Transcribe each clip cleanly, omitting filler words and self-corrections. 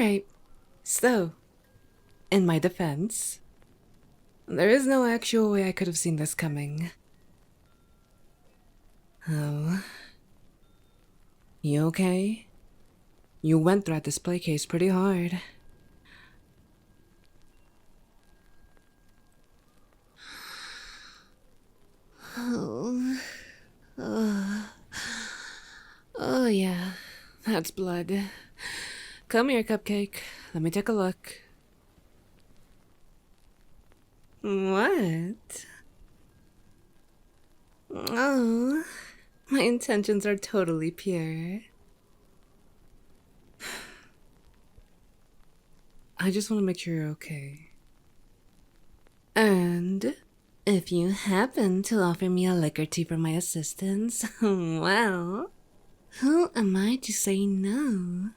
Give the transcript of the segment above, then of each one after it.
Alright, so, in my defense, there is no actual way I could have seen this coming. Oh. You okay? You went through that display case pretty hard. Oh yeah, that's blood. Come here, Cupcake. Let me take a look. What? Oh, my intentions are totally pure. I just want to make sure you're okay. And if you happen to offer me a lick or two for my assistance, well, who am I to say no?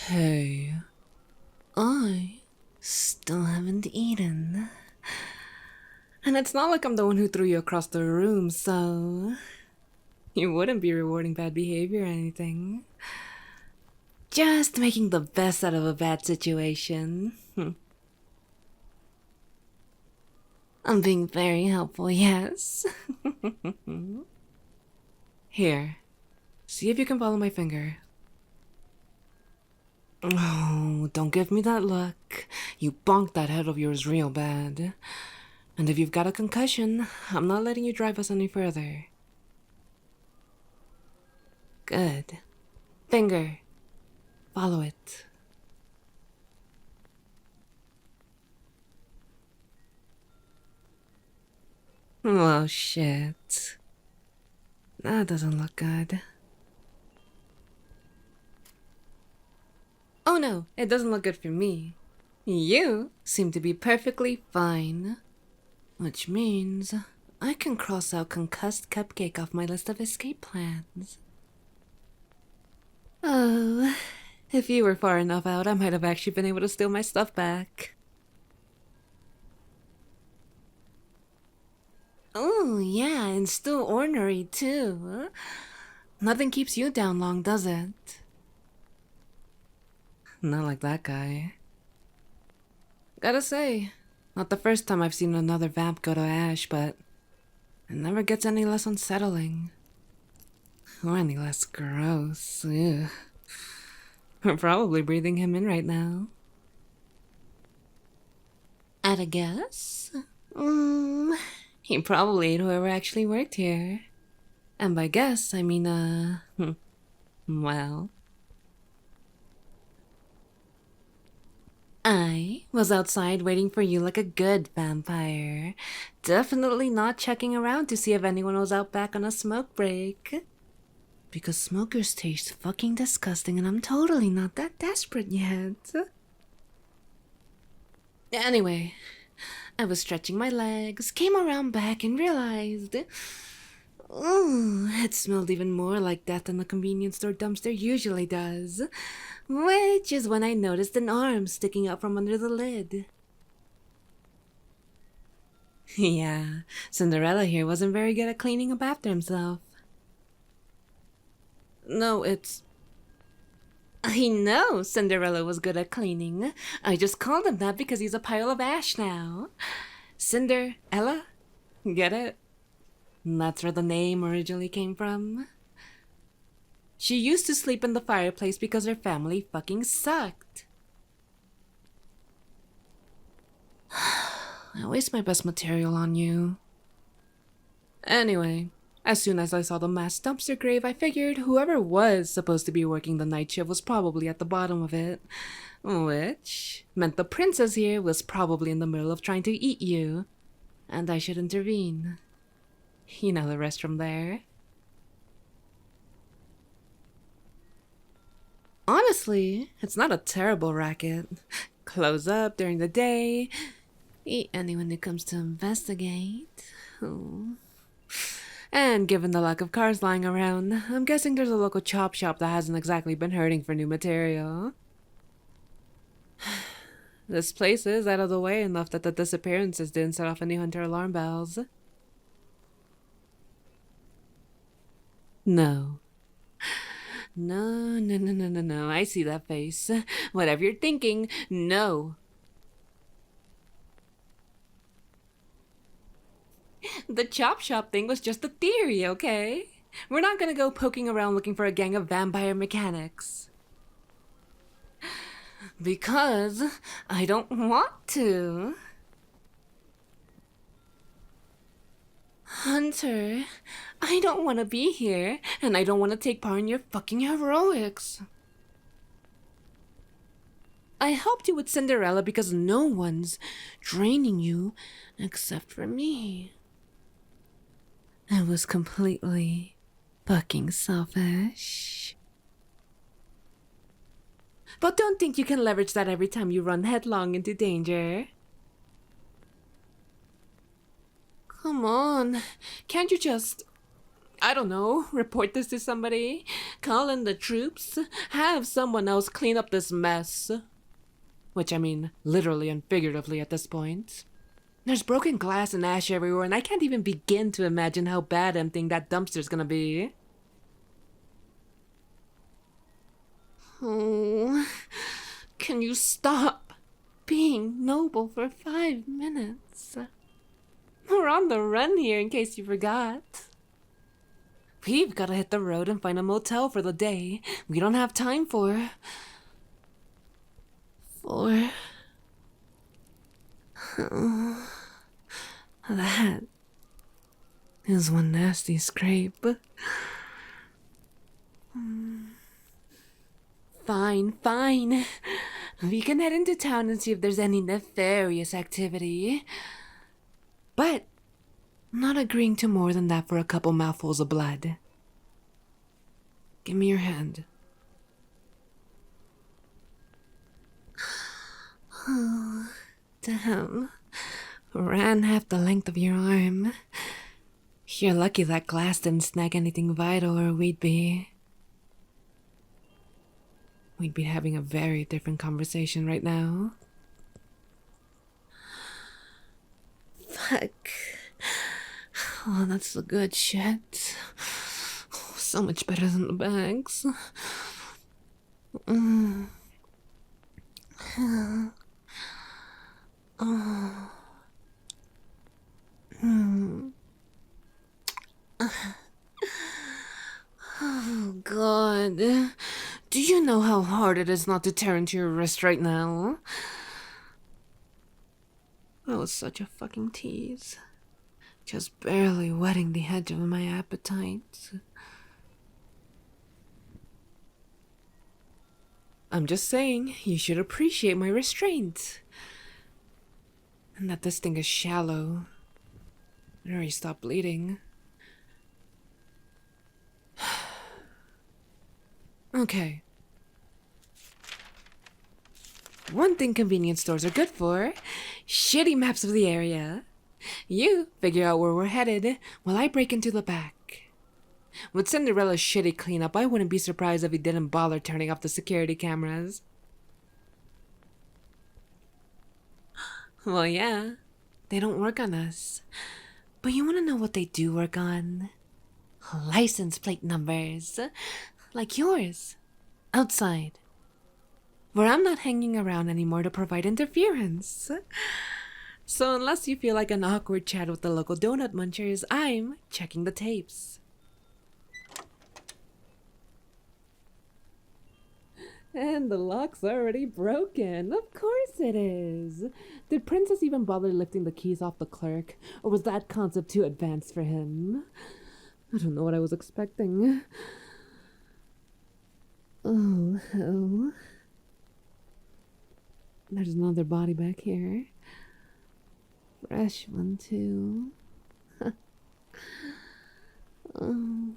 Hey, I still haven't eaten. And it's not like I'm the one who threw you across the room, so you wouldn't be rewarding bad behavior or anything. Just making the best out of a bad situation. I'm being very helpful, yes. Here, see if you can follow my finger. Oh, don't give me that look. You bonked that head of yours real bad. And if you've got a concussion, I'm not letting you drive us any further. Good. Finger. Follow it. Oh, shit. That doesn't look good. Oh no, it doesn't look good for me. You seem to be perfectly fine. Which means I can cross out concussed Cupcake off my list of escape plans. Oh, if you were far enough out, I might have actually been able to steal my stuff back. Oh, yeah, and still ornery, too. Nothing keeps you down long, does it? Not like that guy. Gotta say, not the first time I've seen another vamp go to ash, but it never gets any less unsettling. Or any less gross. Ugh. We're probably breathing him in right now. At a guess? He probably ate whoever actually worked here. And by guess, I mean, well. I was outside waiting for you like a good vampire. Definitely not checking around to see if anyone was out back on a smoke break. Because smokers taste fucking disgusting and I'm totally not that desperate yet. Anyway, I was stretching my legs, came around back and realized... it smelled even more like death than the convenience store dumpster usually does. Which is when I noticed an arm sticking out from under the lid. Yeah, Cinderella here wasn't very good at cleaning up after himself. No, it's... I know Cinderella was good at cleaning. I just called him that because he's a pile of ash now. Cinderella? Get it? That's where the name originally came from. She used to sleep in the fireplace because her family fucking sucked. I waste my best material on you. Anyway, as soon as I saw the mass dumpster grave, I figured whoever was supposed to be working the night shift was probably at the bottom of it. Which meant the princess here was probably in the middle of trying to eat you. And I should intervene. You know the rest from there. Honestly, it's not a terrible racket. Close up during the day, eat anyone who comes to investigate. Oh. And given the lack of cars lying around, I'm guessing there's a local chop shop that hasn't exactly been hurting for new material. This place is out of the way enough that the disappearances didn't set off any hunter alarm bells. No. No, no, no, no, no, no. I see that face. Whatever you're thinking, no. The chop shop thing was just a theory, okay? We're not gonna go poking around looking for a gang of vampire mechanics. Because I don't want to. Hunter, I don't want to be here, and I don't want to take part in your fucking heroics. I helped you with Cinderella because no one's draining you except for me. I was completely fucking selfish. But don't think you can leverage that every time you run headlong into danger. Come on, can't you just, I don't know, report this to somebody? Call in the troops? Have someone else clean up this mess? Which I mean, literally and figuratively at this point. There's broken glass and ash everywhere, and I can't even begin to imagine how bad emptying that dumpster's gonna be. Oh, can you stop being noble for 5 minutes? We're on the run here, in case you forgot. We've gotta hit the road and find a motel for the day. We don't have time for... That is one nasty scrape. Fine, fine. We can head into town and see if there's any nefarious activity. But I'm not agreeing to more than that for a couple mouthfuls of blood. Give me your hand. Oh, damn. Ran half the length of your arm. You're lucky that glass didn't snag anything vital, or we'd be having a very different conversation right now. Fuck. Oh, that's the good shit. Oh, so much better than the bags. Oh, God. Do you know how hard it is not to tear into your wrist right now? That was such a fucking tease. Just barely wetting the edge of my appetite. I'm just saying, you should appreciate my restraint. And that this thing is shallow. It already stopped bleeding. Okay. One thing convenience stores are good for: shitty maps of the area. You figure out where we're headed while I break into the back. With Cinderella's shitty cleanup, I wouldn't be surprised if he didn't bother turning off the security cameras. Well, yeah, they don't work on us. But you want to know what they do work on? License plate numbers. Like yours. Outside. Where I'm not hanging around anymore to provide interference. So unless you feel like an awkward chat with the local donut munchers, I'm checking the tapes. And the lock's already broken. Of course it is. Did Princess even bother lifting the keys off the clerk? Or was that concept too advanced for him? I don't know what I was expecting. Oh, hell. There's another body back here. Fresh one, too. Oh.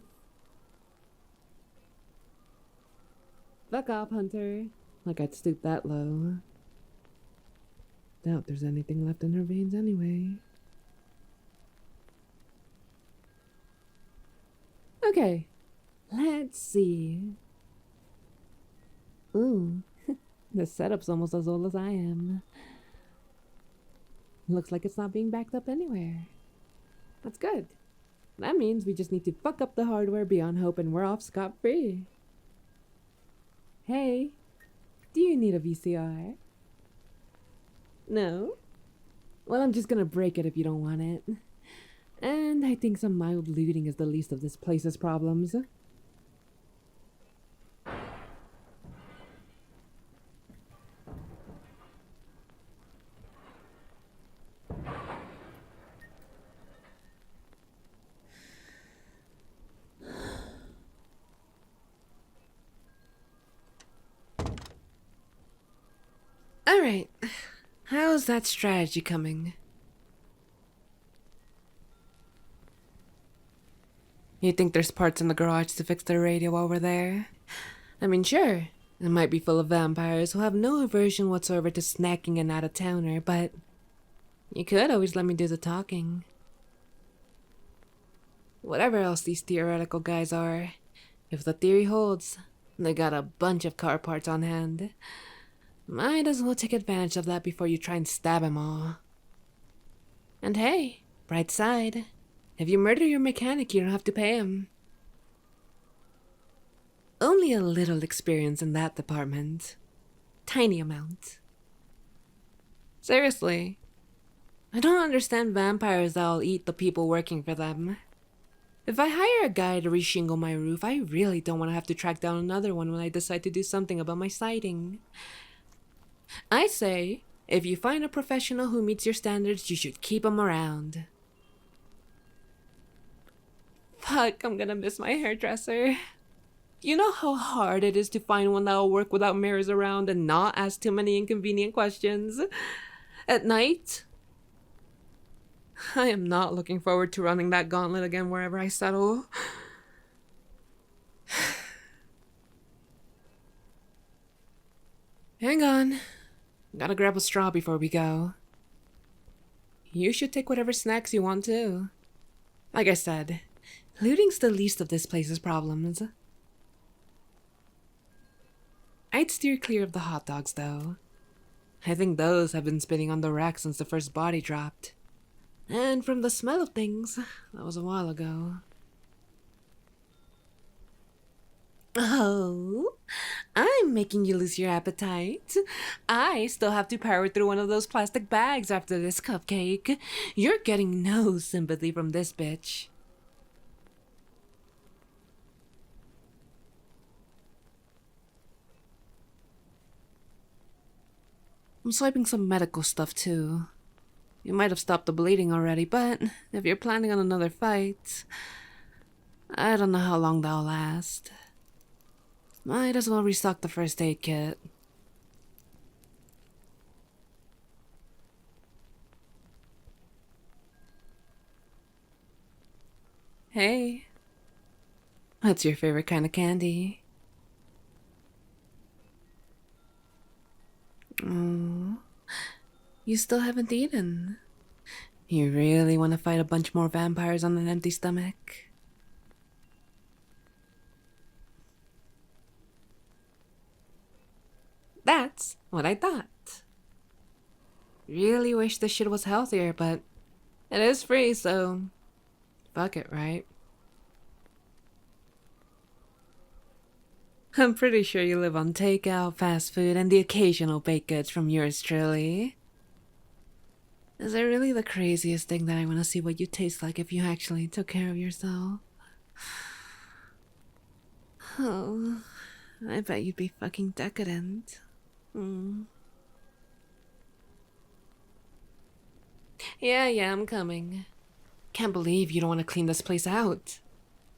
Fuck off, Hunter. Like I'd stoop that low. Doubt there's anything left in her veins anyway. Okay, let's see. Ooh, the setup's almost as old as I am. Looks like it's not being backed up anywhere. That's good. That means we just need to fuck up the hardware beyond hope and we're off scot-free. Hey, do you need a VCR? No? Well, I'm just gonna break it if you don't want it. And I think some mild looting is the least of this place's problems. Alright, how's that strategy coming? You think there's parts in the garage to fix the radio over there? I mean, sure, it might be full of vampires who have no aversion whatsoever to snacking an out-of-towner, but you could always let me do the talking. Whatever else these theoretical guys are, if the theory holds, they got a bunch of car parts on hand. Might as well take advantage of that before you try and stab 'em all. And hey, bright side. If you murder your mechanic, you don't have to pay him. Only a little experience in that department. Tiny amount. Seriously. I don't understand vampires that'll eat the people working for them. If I hire a guy to reshingle my roof, I really don't want to have to track down another one when I decide to do something about my siding. I say, if you find a professional who meets your standards, you should keep him around. Fuck, I'm gonna miss my hairdresser. You know how hard it is to find one that'll work without mirrors around and not ask too many inconvenient questions? At night? I am not looking forward to running that gauntlet again wherever I settle. Hang on. Gotta grab a straw before we go. You should take whatever snacks you want too. Like I said, looting's the least of this place's problems. I'd steer clear of the hot dogs though. I think those have been spinning on the rack since the first body dropped. And from the smell of things, that was a while ago. Oh, I'm making you lose your appetite. I still have to power through one of those plastic bags after this cupcake. You're getting no sympathy from this bitch. I'm swiping some medical stuff too. You might have stopped the bleeding already, but if you're planning on another fight, I don't know how long that'll last. Might as well restock the first aid kit. Hey. What's your favorite kind of candy? Oh, you still haven't eaten. You really want to fight a bunch more vampires on an empty stomach? That's what I thought. Really wish this shit was healthier, but it is free, so fuck it, right? I'm pretty sure you live on takeout, fast food, and the occasional baked goods from yours truly. Is it really the craziest thing that I want to see what you taste like if you actually took care of yourself? Oh, I bet you'd be fucking decadent. Yeah, I'm coming. Can't believe you don't want to clean this place out.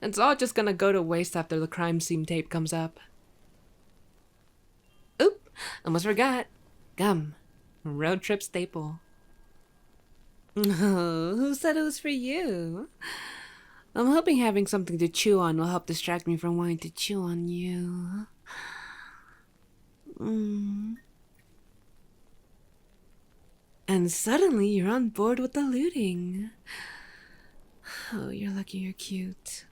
It's all just gonna go to waste after the crime scene tape comes up. Oop, almost forgot. Gum. Road trip staple. Oh, who said it was for you? I'm hoping having something to chew on will help distract me from wanting to chew on you. And suddenly you're on board with the looting. Oh, you're lucky you're cute.